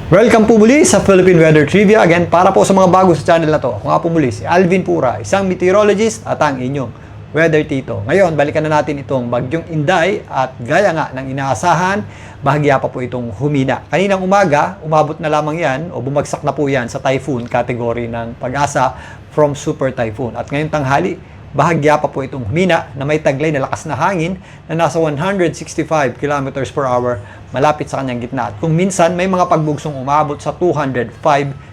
Welcome po muli sa Philippine Weather Trivia. Again, para po sa mga bago sa channel na to, ako nga po muli si Alvin Pura, isang meteorologist at ang inyong weather tito. Ngayon, balikan na natin itong bagyong Inday at gaya nga ng inaasahan, bahagya pa po itong humina. Kaninang umaga, umabot na lamang yan o bumagsak na po yan sa typhoon category ng Pag-asa from super typhoon. At ngayong tanghali, bahagya pa po itong humina na may taglay na lakas na hangin na nasa 165 kilometers per hour malapit sa kanyang gitna. At kung minsan may mga pagbugsong umabot sa 205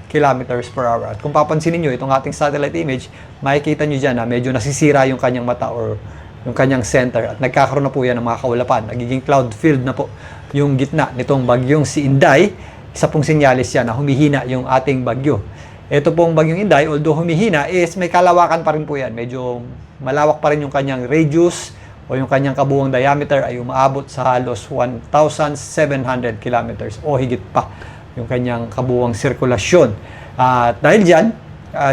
kilometers per hour. At kung papansinin nyo itong ating satellite image, makikita nyo dyan na medyo nasisira yung kanyang mata or yung kanyang center. At nagkakaroon na po yan ng mga kaulapan. Nagiging cloud filled na po yung gitna nitong bagyong si Inday. Isa pong sinyalis yan na humihina yung ating bagyo. Ito pong bagyong Inday, although humihina, is may kalawakan pa rin po yan. Medyo malawak pa rin yung kanyang radius o yung kanyang kabuuang diameter ay umaabot sa halos 1,700 kilometers o higit pa yung kanyang kabuuang sirkulasyon. At dahil dyan,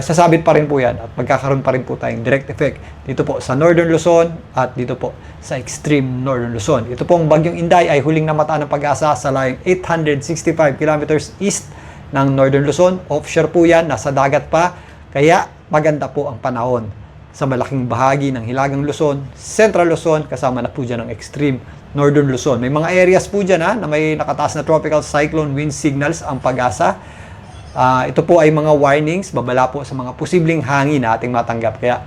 sasabit pa rin po yan at magkakaroon pa rin po tayong direct effect dito po sa Northern Luzon at dito po sa extreme Northern Luzon. Ito pong bagyong Inday ay huling namataan ng Pag-asa sa layong 865 kilometers east ng Northern Luzon. Offshore po yan, nasa dagat pa, kaya maganda po ang panahon sa malaking bahagi ng Hilagang Luzon, Central Luzon, kasama na po dyan ang extreme Northern Luzon. May mga areas po dyan na may nakataas na tropical cyclone wind signals ang Pag-asa. Ito po ay mga warnings, babala po sa mga posibleng hangin na ating matanggap. Kaya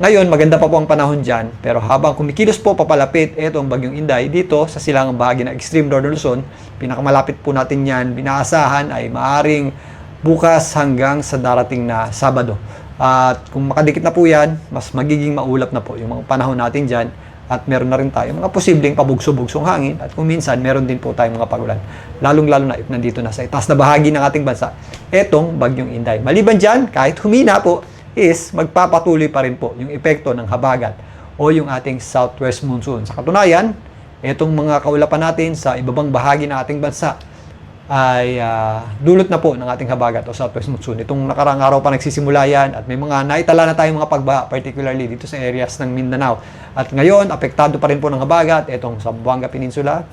ngayon, maganda pa po ang panahon dyan, pero habang kumikilos po papalapit itong bagyong Inday dito sa silangang bahagi ng extreme Northern Luzon, pinakamalapit po natin yan, binaasahan ay maaring bukas hanggang sa darating na Sabado. At kung makadikit na po yan, mas magiging maulap na po yung mga panahon natin dyan at meron na rin tayo mga posibleng pabugso-bugsong hangin at kung minsan meron din po tayong mga pagulan. Lalong-lalo na if nandito na sa itaas na bahagi ng ating bansa, etong bagyong Inday. Maliban dyan, kahit humina po, is magpapatuloy pa rin po yung epekto ng habagat o yung ating southwest monsoon. Sa katunayan, itong mga kaulapan natin sa ibabang bahagi ng ating bansa ay dulot na po ng ating habagat o southwest monsoon. Itong nakarang araw pa nagsisimula yan at may mga naitala na tayong mga pagbaha, particularly dito sa areas ng Mindanao. At ngayon, apektado pa rin po ng habagat itong sa Buanga Peninsula.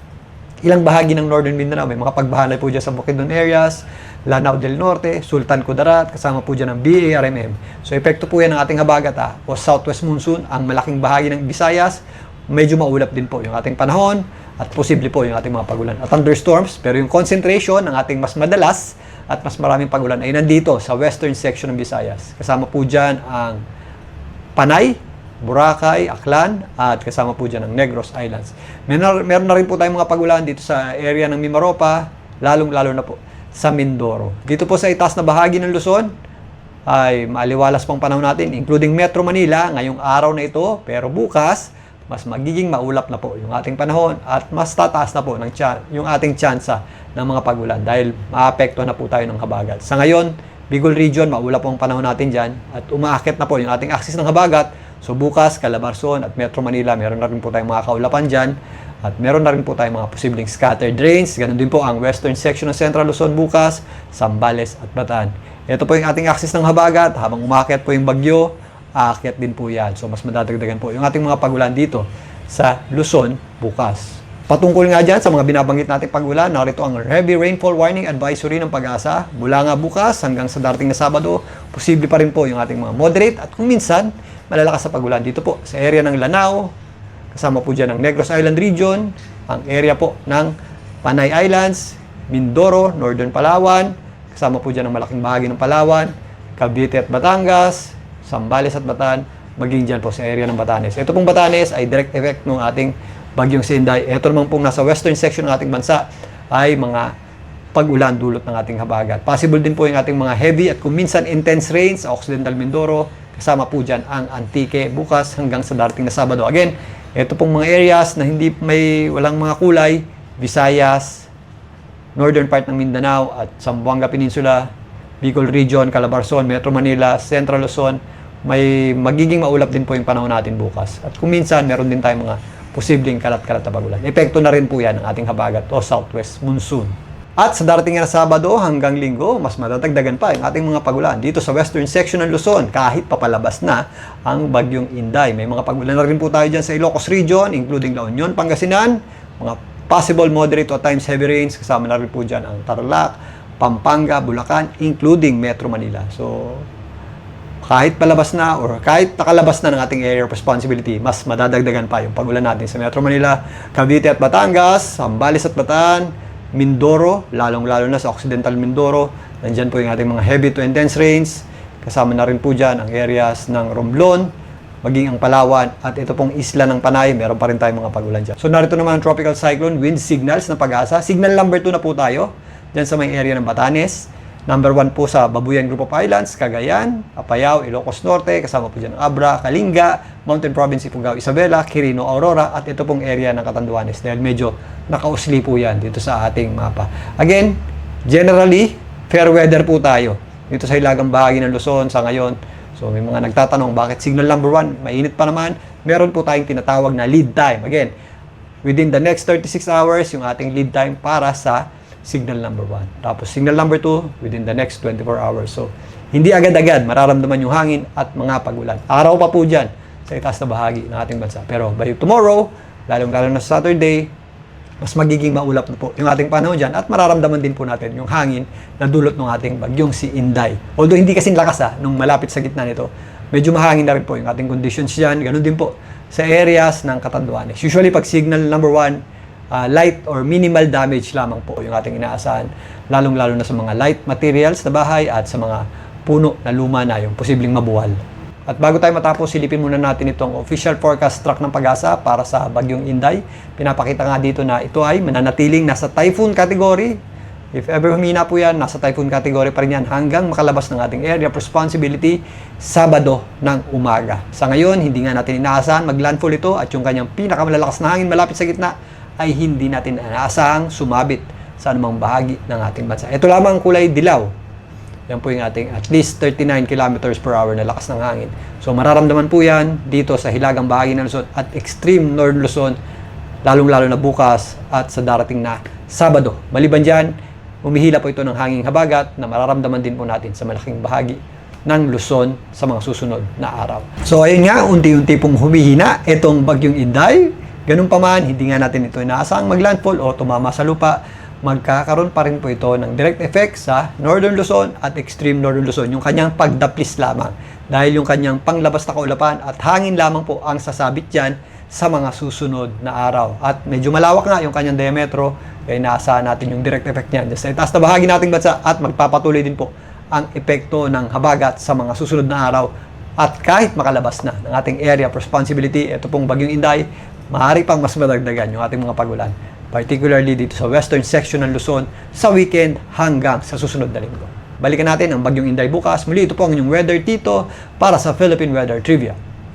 Ilang bahagi ng Northern Mindanao, may mga pagbaha na po dyan sa Bukidnon areas, Lanao del Norte, Sultan Kudarat, kasama po dyan ang BARMM. So, epekto po yan ng ating habagat o southwest monsoon, ang malaking bahagi ng Visayas, medyo maulap din po yung ating panahon at posible po yung ating mga pagulan at thunderstorms. Pero yung concentration ng ating mas madalas at mas maraming pagulan ay nandito sa western section ng Visayas. Kasama po dyan ang Panay, Boracay, Aklan, at kasama po dyan ang Negros Islands. Meron na rin po tayong mga pagulan dito sa area ng Mimaropa, lalong-lalo na po sa Mindoro. Dito po sa itaas na bahagi ng Luzon, ay maaliwalas pang panahon natin, including Metro Manila, ngayong araw na ito, pero bukas, mas magiging maulap na po yung ating panahon at mas tataas na po yung ating tsansa ng mga pagulan dahil maapekto na po tayo ng habagat. Sa ngayon, Bicol Region, maulap po ang panahon natin dyan at umaakit na po yung ating axis ng habagat. So bukas, Calabarzon at Metro Manila, meron na rin po tayong mga kaulapan dyan at meron na rin po tayong mga posibleng scattered rains. Ganun din po ang western section ng Central Luzon bukas, Zambales at Bataan. Ito po yung ating axis ng habagat. Habang umaakit po yung bagyo, aakyat din po yan. So mas madadagdagan po yung ating mga pagulan dito sa Luzon bukas. Patungkol nga dyan sa mga binabanggit nating pagulan, narito ang heavy rainfall warning advisory ng Pag-asa. Mula nga bukas hanggang sa darating na Sabado, posible pa rin po yung ating mga moderate at kung minsan, malalakas sa pagulan dito po sa area ng Lanao, kasama po dyan ang Negros Island region, ang area po ng Panay Islands, Mindoro, Northern Palawan, kasama po dyan ang malaking bahagi ng Palawan, Cavite at Batangas, Zambales at Bataan, maging dyan po sa area ng Batanes. Ito pong Batanes ay direct effect ng ating bagyong si Inday. Ito naman pong nasa western section ng ating bansa ay mga pag-ulan dulot ng ating habagat. Possible din po yung ating mga heavy at kung minsan intense rains sa Occidental Mindoro, kasama po dyan ang Antique bukas hanggang sa darating na Sabado. Again, ito pong mga areas na walang mga kulay, Visayas, northern part ng Mindanao at Zamboanga Peninsula, Bicol Region, Calabarzon, Metro Manila, Central Luzon, may magiging maulap din po yung panahon natin bukas. At kung minsan, meron din tayong mga posibleng kalat-kalat na pagulan. Epekto na rin po yan ng ating habagat o southwest monsoon. At sa darating na Sabado hanggang Linggo, mas madadagdagan pa yung ating mga pagulan dito sa western section ng Luzon kahit papalabas na ang bagyong Inday. May mga pagulan na rin po tayo dyan sa Ilocos Region, including La Union, Pangasinan, mga possible moderate o times heavy rains, kasama na rin po dyan ang Tarlac, Pampanga, Bulacan, including Metro Manila. So, kahit palabas na or kahit nakalabas na ng ating area of responsibility, mas madadagdagan pa yung pag-ulan natin sa Metro Manila, Cavite at Batangas, Zambales at Bataan, Mindoro, lalong-lalo na sa Occidental Mindoro. Nandyan po yung ating mga heavy to intense rains. Kasama na rin po dyan ang areas ng Romblon, maging ang Palawan, at ito pong isla ng Panay, meron pa rin tayong mga pag-ulan dyan. So narito naman ang tropical cyclone, wind signals na Pag-asa. Signal number 2 na po tayo, dyan sa may area ng Batanes. Number 1 po sa Babuyan Group of Islands, Cagayan, Apayao, Ilocos Norte, kasama po dyan ang Abra, Kalinga, Mountain Province, Ifugao, Isabela, Quirino, Aurora, at ito pong area ng Catanduanes dahil medyo nakausli po yan dito sa ating mapa. Again, generally, fair weather po tayo dito sa hilagang bahagi ng Luzon sa ngayon. So may mga nagtatanong bakit signal number 1, mainit pa naman, meron po tayong tinatawag na lead time. Again, within the next 36 hours, yung ating lead time para sa signal number 1. Tapos signal number 2 within the next 24 hours. So, hindi agad-agad mararamdaman yung hangin at mga pag-ulan. Araw pa po dyan sa itaas na bahagi ng ating bansa. Pero by tomorrow, lalong-lalo na sa Saturday, mas magiging maulap na po yung ating panahon dyan at mararamdaman din po natin yung hangin na dulot ng ating bagyong si Inday. Although hindi kasing lakas nung malapit sa gitna nito, medyo mahangin na rin po yung ating conditions dyan. Ganun din po sa areas ng Catanduanes. Usually pag signal number 1, light or minimal damage lamang po yung ating inaasahan, lalong-lalo na sa mga light materials na bahay at sa mga puno na luma na yung posibleng mabuwal. At bago tayo matapos, silipin muna natin itong official forecast track ng Pag-asa para sa bagyong Inday. Pinapakita nga dito na ito ay mananatiling nasa typhoon category. If ever humina po yan, nasa typhoon category pa rin yan hanggang makalabas ng ating area of responsibility Sabado ng umaga. Sa ngayon, hindi nga natin inaasahan mag-landfall ito at yung kanyang pinakamalalakas na hangin malapit sa gitna ay hindi natin inaasahang sumabit sa anumang bahagi ng ating bansa. Ito lamang ang kulay dilaw. Yan po yung ating at least 39 kilometers per hour na lakas ng hangin. So mararamdaman po yan dito sa hilagang bahagi ng Luzon at extreme North Luzon, lalong-lalo na bukas at sa darating na Sabado. Maliban dyan, umihila po ito ng hanging habagat na mararamdaman din po natin sa malaking bahagi ng Luzon sa mga susunod na araw. So ayun nga, unti-unti pong humihina itong bagyong Inday. Ganun pa man, hindi nga natin ito inaasahang mag-landfall o tumama sa lupa. Magkakaroon pa rin po ito ng direct effect sa Northern Luzon at extreme Northern Luzon, yung kanyang pagdaplis lamang. Dahil yung kanyang panglabas na kaulapan at hangin lamang po ang sasabit dyan sa mga susunod na araw. At medyo malawak nga yung kanyang diametro, kaya inaasahan natin yung direct effect niyan sa itaas na bahagi nating bansa at magpapatuloy din po ang epekto ng habagat sa mga susunod na araw. At kahit makalabas na ng ating area of responsibility, ito pong bagyong Inday, maaari pang mas madagdagan yung ating mga pag-ulan, particularly dito sa western section ng Luzon sa weekend hanggang sa susunod na linggo. Balikan natin ang bagyong Inday bukas. Muli ito po ang inyong Weather Tito para sa Philippine Weather Trivia.